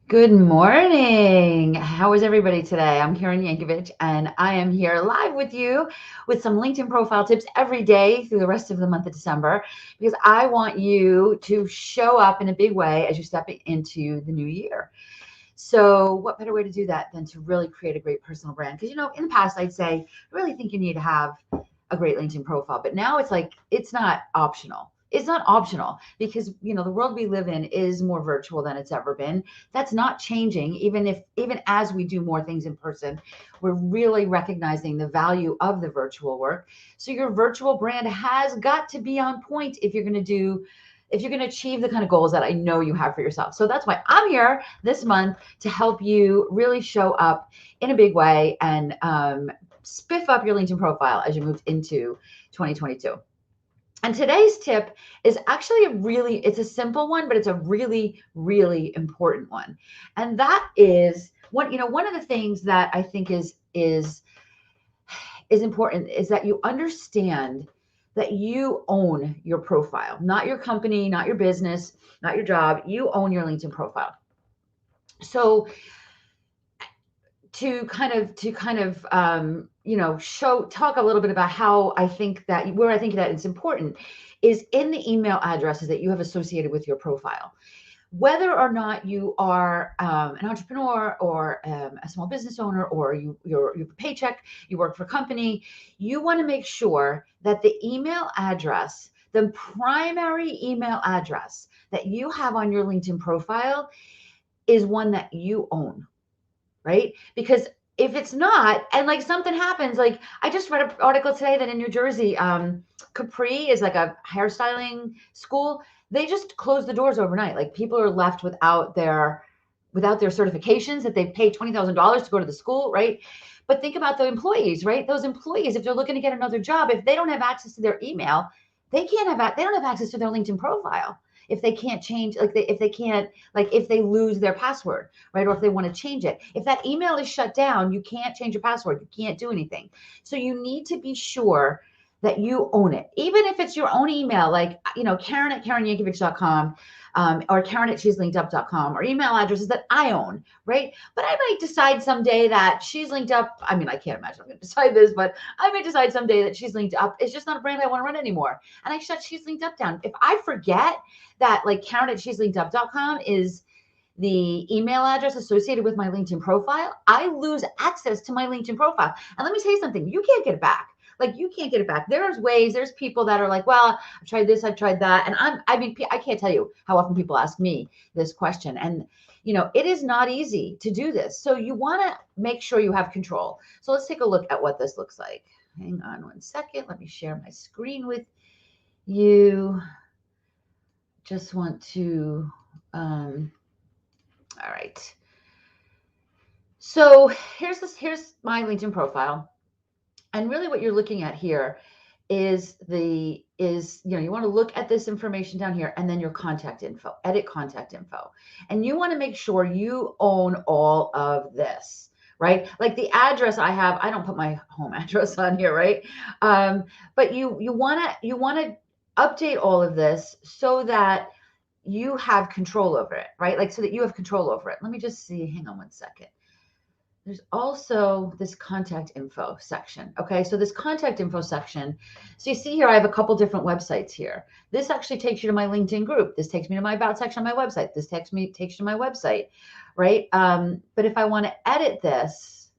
Good morning. How is everybody today? I'm Karen Yankovich, and I am here live with you with some LinkedIn profile tips every day through the rest of the month of December because I want you to show up in a big way as you step into the new year. So, what better way to do that than to really create a great personal brand? Because, in the past, I'd say, I really think you need to have a great LinkedIn profile. But now it's like, it's not optional. It's not optional because, the world we live in is more virtual than it's ever been. That's not changing. Even as we do more things in person, we're really recognizing the value of the virtual work. So your virtual brand has got to be on point if you're going to achieve the kind of goals that I know you have for yourself. So that's why I'm here this month to help you really show up in a big way and spiff up your LinkedIn profile as you move into 2022. And today's tip is actually it's a simple one, but it's a really, really important one. And that is one of the things that I think is important is that you understand that you own your profile, not your company, not your business, not your job. You own your LinkedIn profile. So to talk a little bit about how I think that where I think that it's important is in the email addresses that you have associated with your profile. Whether or not you are an entrepreneur or a small business owner, or you have a paycheck, you work for a company, you want to make sure that the email address, the primary email address that you have on your LinkedIn profile, is one that you own, right? Because if it's not, and like something happens, like I just read an article today that in New Jersey, Capri is like a hairstyling school. They just closed the doors overnight. Like people are left without their certifications that they've paid $20,000 to go to the school, right? But think about the employees, right? Those employees, if they're looking to get another job, if they don't have access to their email, they don't have access to their LinkedIn profile. If they can't change, if they can't, like if they lose their password, right? Or if they want to change it. If that email is shut down, you can't change your password. You can't do anything. So you need to be sure that you own it. Even if it's your own email, like, Karen at KarenYankovich.com, or Karen at She'sLinkedUp.com, or email addresses that I own, right? But I might decide someday that She's Linked Up. I mean, I can't imagine I'm going to decide this, but I may decide someday that She's Linked Up is just not a brand I want to run anymore. And I shut She's Linked Up down. If I forget that, like, Karen at She'sLinkedUp.com is the email address associated with my LinkedIn profile, I lose access to my LinkedIn profile. And let me tell you something, you can't get it back. Like you can't get it back. There's people that are like, well, I've tried this, I've tried that. And I can't tell you how often people ask me this question. And, it is not easy to do this. So you want to make sure you have control. So let's take a look at what this looks like. Hang on one second. Let me share my screen with you. Just want to, all right. So here's my LinkedIn profile. And really what you're looking at here you want to look at this information down here and then your contact info, edit contact info. And you want to make sure you own all of this, right? Like the address I have, I don't put my home address on here, right? But you want to update all of this so that you have control over it, right? Like so that you have control over it. Let me just see, hang on one second. There's also this contact info section. Okay, so this contact info section. So you see here, I have a couple different websites here. This actually takes you to my LinkedIn group. This takes me to my about section on my website. This takes you to my website, right? But if I want to edit this,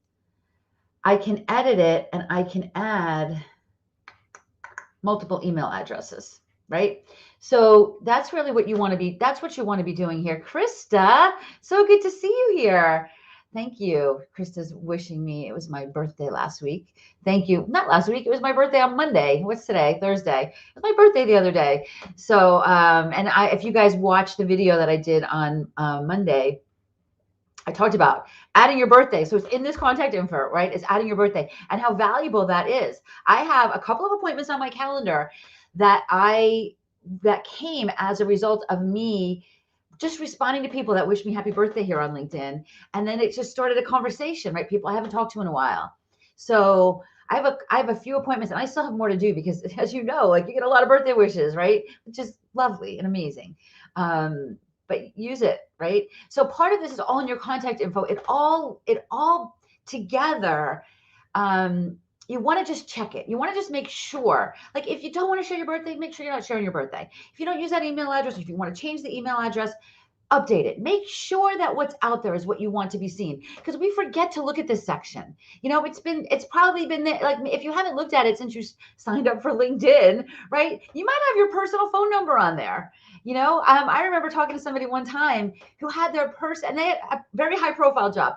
I can edit it and I can add multiple email addresses, right? So that's really what you want to be. That's what you want to be doing here. Krista, so good to see you here. Thank you. Krista's wishing me. It was my birthday last week. Thank you. Not last week. It was my birthday on Monday. What's today? Thursday. It was my birthday the other day. So, if you guys watched the video that I did on Monday, I talked about adding your birthday. So it's in this contact info, right? It's adding your birthday and how valuable that is. I have a couple of appointments on my calendar that came as a result of me just responding to people that wish me happy birthday here on LinkedIn. And then it just started a conversation, right? People I haven't talked to in a while. So I have a few appointments and I still have more to do because, as you know, like you get a lot of birthday wishes, right? Which is lovely and amazing. but use it, right? So part of this is all in your contact info. It all together. You want to just check it. You want to just make sure. Like if you don't want to share your birthday, make sure you're not sharing your birthday. If you don't use that email address, if you want to change the email address, update it. Make sure that what's out there is what you want to be seen, because we forget to look at this section. It's probably been there. Like if you haven't looked at it since you signed up for LinkedIn, right? You might have your personal phone number on there. I remember talking to somebody one time who had their person, and they had a very high profile job,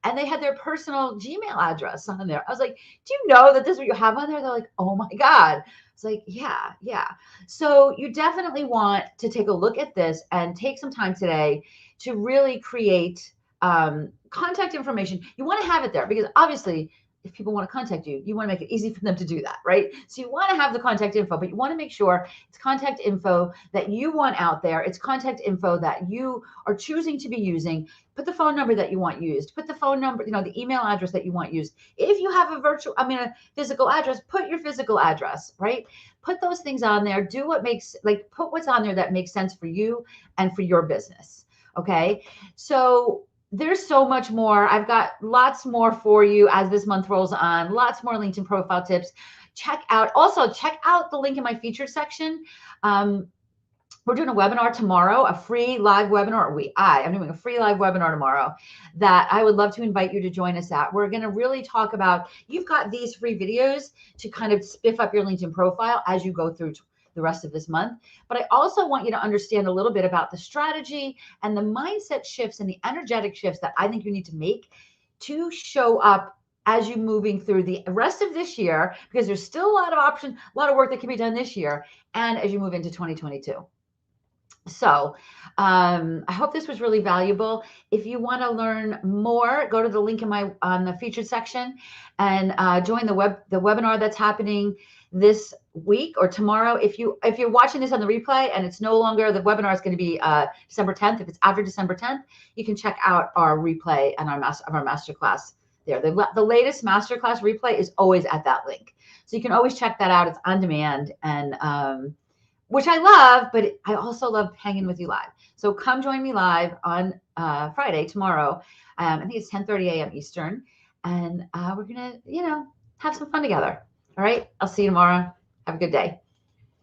and they had their personal Gmail address on there. I was like, do you know that this is what you have on there? They're like, oh my God. It's like, yeah, yeah. So you definitely want to take a look at this and take some time today to really create contact information. You want to have it there because obviously if people want to contact you, you want to make it easy for them to do that, right? So you want to have the contact info, but you want to make sure it's contact info that you want out there. It's contact info that you are choosing to be using. Put the phone number that you want used. Put the phone number, the email address that you want used. If you have a physical address, put your physical address, right? Put those things on there. Put what's on there that makes sense for you and for your business. Okay. So there's so much more. I've got lots more for you as this month rolls on, lots more LinkedIn profile tips. Check out the link in my featured section. We're doing a webinar tomorrow, a free live webinar. I'm doing a free live webinar tomorrow that I would love to invite you to join us at. We're going to really talk about, you've got these free videos to kind of spiff up your LinkedIn profile as you go through the rest of this month. But I also want you to understand a little bit about the strategy and the mindset shifts and the energetic shifts that I think you need to make to show up as you're moving through the rest of this year, because there's still a lot of options, a lot of work that can be done this year, and as you move into 2022. So I hope this was really valuable. If you want to learn more, go to the link on the featured section and join the webinar that's happening this week or tomorrow. If you're watching this on the replay and it's no longer, the webinar is going to be December 10th. If it's after December 10th, you can check out our replay and our masterclass there. The latest masterclass replay is always at that link. So you can always check that out. It's on demand, and which I love, but I also love hanging with you live. So come join me live on Friday, tomorrow. I think it's 10:30 a.m. Eastern. And we're going to, have some fun together. All right. I'll see you tomorrow. Have a good day.